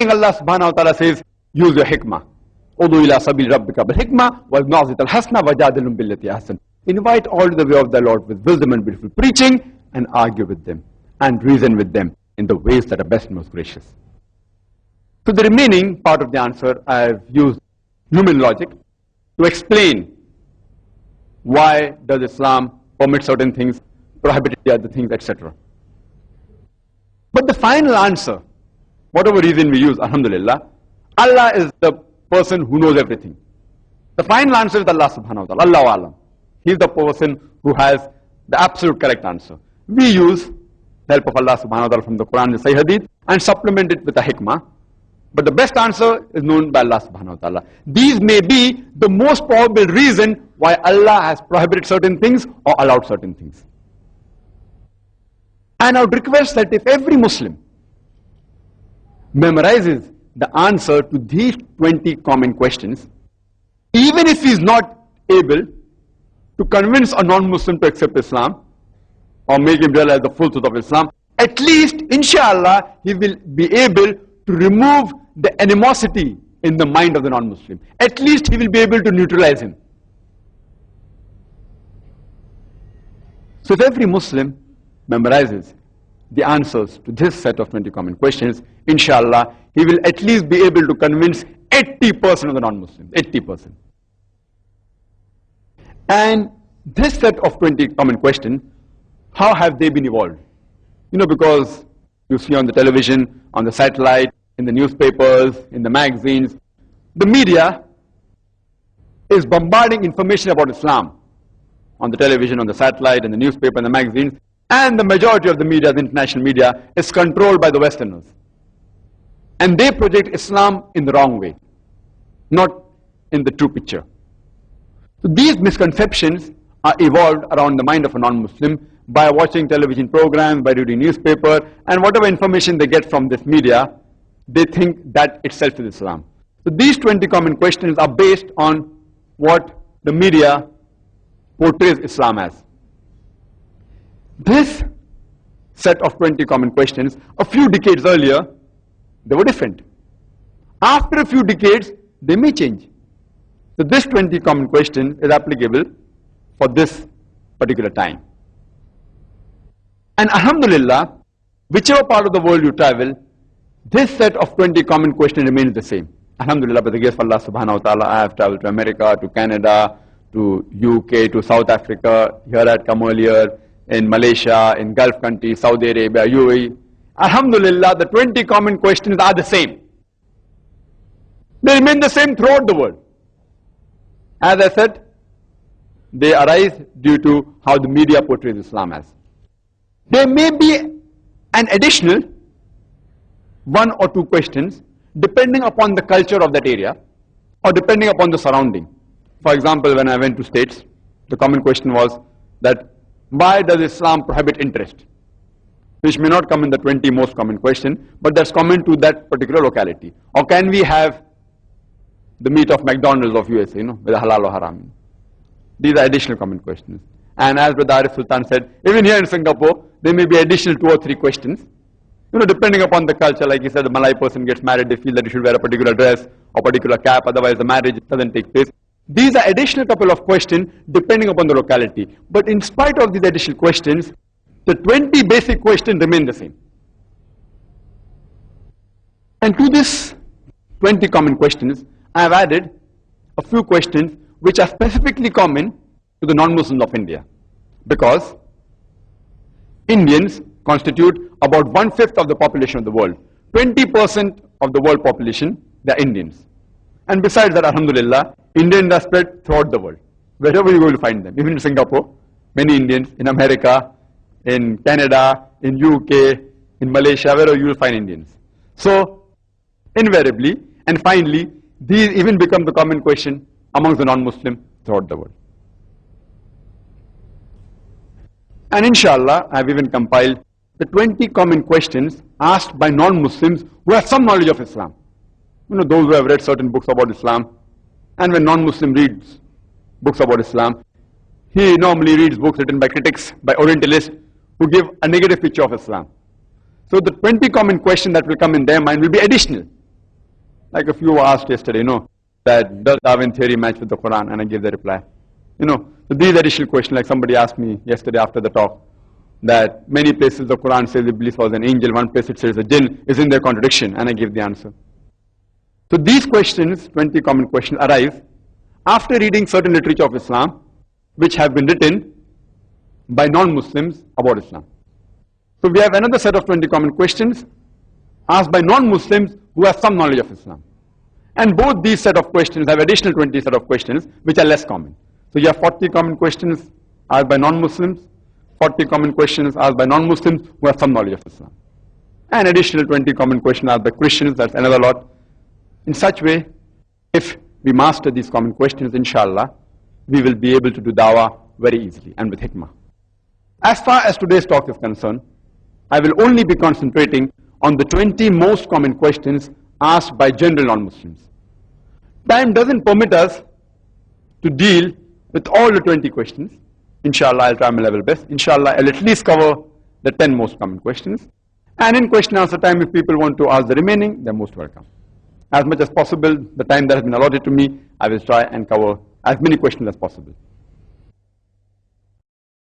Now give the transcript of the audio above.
Allah subhanahu wa ta'ala says, use your hikmah. Udu ila sabil rabbika bil hikmah wal maw'izati al hasana wajadilhum billati ahsan. Invite all to the way of the Lord with wisdom and beautiful preaching, and argue with them and reason with them in the ways that are best and most gracious. So the remaining part of the answer, I have used human logic to explain why does Islam permit certain things, prohibit the other things, etc. But the final answer, whatever reason we use, alhamdulillah, Allah is the person who knows everything. The final answer is Allah subhanahu wa ta'ala, Allahu alam. He is the person who has the absolute correct answer. We use the help of Allah subhanahu wa ta'ala from the Quran and Sahih Hadith and supplement it with a hikmah. But the best answer is known by Allah subhanahu wa ta'ala. These may be the most probable reason why Allah has prohibited certain things or allowed certain things. And I would request that if every Muslim memorizes the answer to these 20 common questions, even if he is not able to convince a non-Muslim to accept Islam or make him realize the full truth of Islam, at least, inshallah, he will be able to remove the animosity in the mind of the non-Muslim. At least he will be able to neutralize him. So if every Muslim memorizes the answers to this set of 20 common questions, inshallah, he will at least be able to convince 80% of the non-Muslims, 80%. And this set of 20 common questions, how have they been evolved? You know, because you see on the television, on the satellite, in the newspapers, in the magazines, the media is bombarding information about Islam on the television, on the satellite, in the newspaper, in the magazines, and the majority of the media, the international media, is controlled by the Westerners. And they project Islam in the wrong way, not in the true picture. So these misconceptions are evolved around the mind of a non-Muslim by watching television programs, by reading newspaper, and whatever information they get from this media, they think that itself is Islam. So these 20 common questions are based on what the media portrays Islam as. This set of 20 common questions, a few decades earlier, they were different. After a few decades, they may change. So this 20 common question is applicable for this particular time. And alhamdulillah, whichever part of the world you travel, this set of 20 common questions remains the same. Alhamdulillah, by the grace of Allah subhanahu wa ta'ala, I have traveled to America, to Canada, to UK, to South Africa. Here I had come earlier in Malaysia, in Gulf countries, Saudi Arabia, UAE. Alhamdulillah, the 20 common questions are the same. They remain the same throughout the world. As I said, they arise due to how the media portrays Islam as. There may be an additional one or two questions depending upon the culture of that area or depending upon the surrounding. For example, when I went to States, the common question was that why does Islam prohibit interest? Which may not come in the 20 most common question, but that's common to that particular locality. Or can we have the meat of McDonald's of USA, you know, with halal or haram? These are additional common questions. And as Brother Arif Sultan said, even here in Singapore, there may be additional 2 or 3 questions. You know, depending upon the culture, like he said, the Malay person gets married, they feel that he should wear a particular dress or particular cap, otherwise the marriage doesn't take place. These are additional couple of questions depending upon the locality. But in spite of these additional questions, the 20 basic questions remain the same. And to this 20 common questions, I have added a few questions which are specifically common to the non-Muslims of India. Because Indians constitute about 1/5 of the population of the world. 20% of the world population, they are Indians. And besides that, alhamdulillah, Indians are spread throughout the world. Wherever you go, you will find them. Even in Singapore, many Indians. In America, in Canada, in UK, in Malaysia, wherever you will find Indians. So, invariably, and finally, these even become the common question amongst the non-Muslim throughout the world. And inshallah, I have even compiled the 20 common questions asked by non-Muslims who have some knowledge of Islam. You know, those who have read certain books about Islam. And when non-Muslim reads books about Islam, he normally reads books written by critics, by Orientalists, who give a negative picture of Islam. So the 20 common questions that will come in their mind will be additional Like a few were asked yesterday, that does Darwin theory match with the Quran? And I gave the reply. So these additional questions, like somebody asked me yesterday after the talk, that many places the Quran says Iblis was an angel, one place it says a jinn, is in their contradiction, and I gave the answer. So these questions, 20 common questions, arise after reading certain literature of Islam, which have been written by non-Muslims about Islam. So we have another set of 20 common questions asked by non-Muslims who have some knowledge of Islam. And both these set of questions have additional 20 set of questions which are less common. So you have 40 common questions asked by non-Muslims, 40 common questions asked by non-Muslims who have some knowledge of Islam. And additional 20 common questions asked by Christians, that's another lot. In such way, if we master these common questions, inshallah, we will be able to do dawah very easily and with hikmah. As far as today's talk is concerned, I will only be concentrating on the 20 most common questions asked by general non-Muslims. Time doesn't permit us to deal with all the 20 questions. Inshallah, I'll try my level best. Inshallah, I'll at least cover the 10 most common questions. And in question answer time, if people want to ask the remaining, they're most welcome. As much as possible, the time that has been allotted to me, I will try and cover as many questions as possible.